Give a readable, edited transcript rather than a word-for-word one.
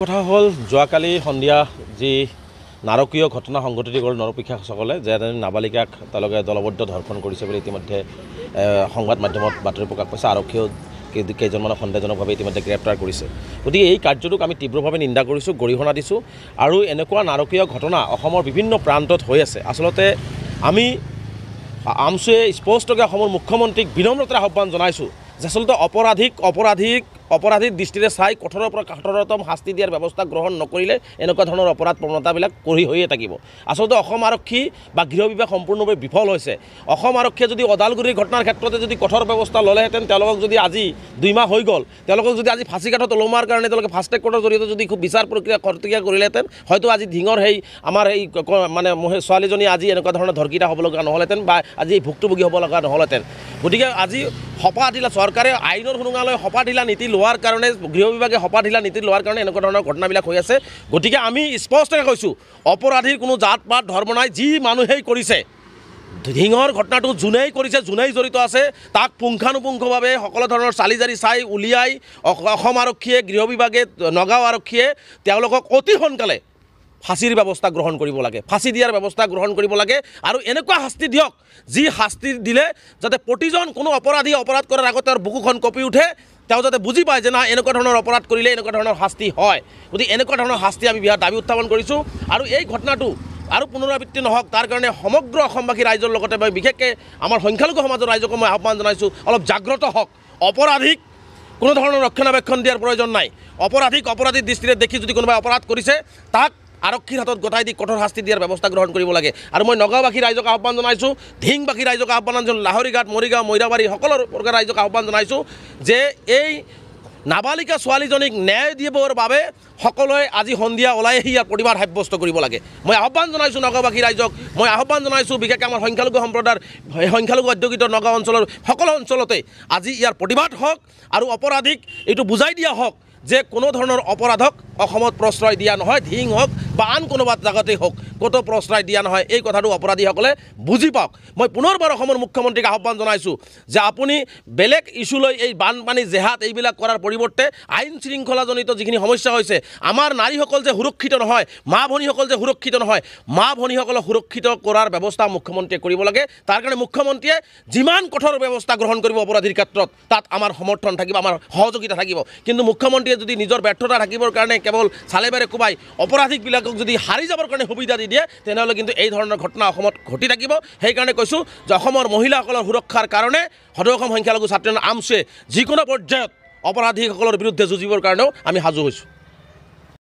কথা হল যোৱাকালি সন্ধিয়া যি নাৰকীয় ঘটনা সংঘটিত কৰিল নৰপীক্ষকসকলে যে নাবালিকাক তেওঁলোকে দলবদ্ধ ধৰ্ষণ কৰিছে বুলি ইতিমধ্যে সংবাদ মাধ্যমত বাতৰি প্ৰকাশ পাইছে। আৰক্ষীয়েও কেইজনমানক সন্দেহজনকভাৱে ইতিমধ্যে গ্ৰেপ্তাৰ কৰিছে। গতিকে এই কাৰ্যটোক আমি তীব্ৰভাৱে নিন্দা কৰিছোঁ, গৰিহণা দিছোঁ। আৰু এনেকুৱা নাৰকীয় ঘটনা অসমৰ বিভিন্ন প্ৰান্তত হৈ আছে। আচলতে আমি আমছুৱে স্পষ্টকৈ অসমৰ মুখ্যমন্ত্ৰীক বিনম্ৰতাৰে আহ্বান জনাইছোঁ যে আচলতে অপৰাধীৰ দৃষ্টিৰে চাই কঠোৰৰ পৰা কঠোৰতম শাস্তি দিয়াৰ ব্যৱস্থা গ্ৰহণ নকৰিলে এনেকুৱা ধৰণৰ অপৰাধ প্ৰৱণতাবিলাক কৰি হৈয়ে থাকিব। আচলতে অসম আৰক্ষী বা গৃহ বিভাগ সম্পূৰ্ণভাৱে বিফল হৈছে। অসম আৰক্ষীয়ে যদি ওদালগুৰিৰ ঘটনাৰ ক্ষেত্ৰতে যদি কঠোৰ ব্যৱস্থা ল'লেহেঁতেন, তেওঁলোকক যদি আজি 2 মাহ হৈ গ'ল, তেওঁলোকক যদি আজি ফাঁচীকাঠত ওলোমাৰ কাৰণে তেওঁলোকে ফাষ্ট ট্ৰেক কোৰ্টৰ জৰিয়তে যদি খুব বিচাৰ প্ৰক্ৰিয়া কৰিলেহেঁতেন, হয়তো আজি ধিঙৰ আমাৰ এই মানে ছোৱালীজনী আজি এনেকুৱা ধৰণৰ ধৰ্ষিতা হ'ব লগা নহ'লহেঁতেন বা আজি ভুক্তভোগী হ'ব লগা নহ'লহেঁতেন। গতিকে আজি সপাঢিলা চৰকাৰে আইনৰ শুনালৈ সপাঢিলা নীতি লোৱাৰ কাৰণে, গৃহ বিভাগে সপাঢিলা নীতি লোৱাৰ কাৰণে এনেকুৱা ধৰণৰ ঘটনাবিলাক হৈ আছে। গতিকে আমি স্পষ্টকৈ কৈছোঁ, অপৰাধীৰ কোনো জাত পাত ধৰ্ম নাই। যি মানুহেই কৰিছে, ধিঙৰ ঘটনাটো যোনেই কৰিছে, যোনেই জড়িত আছে, তাক পুংখানুপুংখভাৱে সকলো ধৰণৰ চালি জাৰি চাই উলিয়াই অসম আৰক্ষীয়ে, গৃহ বিভাগে, নগাঁও আৰক্ষীয়ে তেওঁলোকক অতি সোনকালে ফাঁচীৰ ব্যৱস্থা গ্ৰহণ কৰিব লাগে, ফাঁচী দিয়াৰ ব্যৱস্থা গ্ৰহণ কৰিব লাগে। আৰু এনেকুৱা শাস্তি দিয়ক, যি শাস্তি দিলে যাতে প্ৰতিজন কোনো অপৰাধী অপৰাধ কৰাৰ আগতে তেওঁৰ বুকুখন কঁপি উঠে, তেওঁ যাতে বুজি পায় যে না এনেকুৱা ধৰণৰ অপৰাধ কৰিলে এনেকুৱা ধৰণৰ শাস্তি হয়। গতিকে এনেকুৱা ধৰণৰ শাস্তি আমি বিৰাট দাবী উত্থাপন কৰিছোঁ। আৰু এই ঘটনাটো আৰু পুনৰাবৃত্তি নহওক, তাৰ কাৰণে সমগ্ৰ অসমবাসী ৰাইজৰ লগতে মই বিশেষকৈ আমাৰ সংখ্যালঘু সমাজৰ ৰাইজকো মই আহ্বান জনাইছোঁ, অলপ জাগ্ৰত হওক। অপৰাধীক কোনো ধৰণৰ ৰক্ষণাবেক্ষণ দিয়াৰ প্ৰয়োজন নাই। অপৰাধীৰ দৃষ্টিৰে দেখি যদি কোনোবাই অপৰাধ কৰিছে, তাক আৰক্ষীৰ হাতত গতাই দি কঠোৰ শাস্তি দিয়াৰ ব্যৱস্থা গ্ৰহণ কৰিব লাগে। আৰু মই নগাঁওবাসী ৰাইজক আহ্বান জনাইছোঁ, ধিংবাসী ৰাইজক আহ্বান জনাইছোঁ, লাহৰীঘাট, মৰিগাঁও, মৈৰাবাৰী সকলো প্ৰকাৰ ৰাইজক আহ্বান জনাইছোঁ যে এই নাবালিকা ছোৱালীজনীক ন্যায় দিবৰ বাবে সকলোৱে আজি সন্ধিয়া ওলাই আহি ইয়াৰ প্ৰতিবাদ সাব্যস্ত কৰিব লাগে। মই আহ্বান জনাইছোঁ নগাঁওবাসী ৰাইজক, মই আহ্বান জনাইছোঁ বিশেষকৈ আমাৰ সংখ্যালঘু সম্প্ৰদায়ৰ, সংখ্যালঘু অধ্যুষিত নগাঁও অঞ্চলৰ সকলো অঞ্চলতে আজি ইয়াৰ প্ৰতিবাদ হওক। আৰু অপৰাধীক এইটো বুজাই দিয়া হওক যে কোনো ধৰণৰ অপৰাধক অসমত প্ৰশ্ৰয় দিয়া নহয়, ধিং হওক বা আন কোনোবা জাগাতেই হওক, ক'তো প্ৰশ্ৰয় দিয়া নহয়। এই কথাটো অপৰাধীসকলে বুজি পাওক। মই পুনৰবাৰ অসমৰ মুখ্যমন্ত্ৰীক আহ্বান জনাইছোঁ যে আপুনি বেলেগ ইছ্যু লৈ এই বানপানী জেহাত এইবিলাক কৰাৰ পৰিৱৰ্তে আইন শৃংখলাজনিত যিখিনি সমস্যা হৈছে, আমাৰ নাৰীসকল যে সুৰক্ষিত নহয়, মা ভনীসকল যে সুৰক্ষিত নহয়, মা ভনীসকলক সুৰক্ষিত কৰাৰ ব্যৱস্থা মুখ্যমন্ত্ৰীয়ে কৰিব লাগে। তাৰ কাৰণে মুখ্যমন্ত্ৰীয়ে যিমান কঠোৰ ব্যৱস্থা গ্ৰহণ কৰিব অপৰাধীৰ ক্ষেত্ৰত, তাত আমাৰ সমৰ্থন থাকিব, আমাৰ সহযোগিতা থাকিব। কিন্তু মুখ্যমন্ত্ৰীয়ে যদি নিজৰ ব্যৰ্থতা থাকিবৰ কাৰণে কেৱল চালেবাৰে কোবাই অপৰাধীবিলাকক যদি হাৰি যাবৰ কাৰণে সুবিধা দি দিয়ে, তেনেহ'লে কিন্তু এই ধৰণৰ ঘটনা অসমত ঘটি থাকিব। সেইকাৰণে কৈছোঁ যে অসমৰ মহিলাসকলৰ সুৰক্ষাৰ কাৰণে সদৌ অসম সংখ্যালঘু ছাত্ৰ আমছুৱে যিকোনো পৰ্যায়ত অপৰাধীসকলৰ বিৰুদ্ধে যুঁজিবৰ কাৰণেও আমি সাজু হৈছোঁ।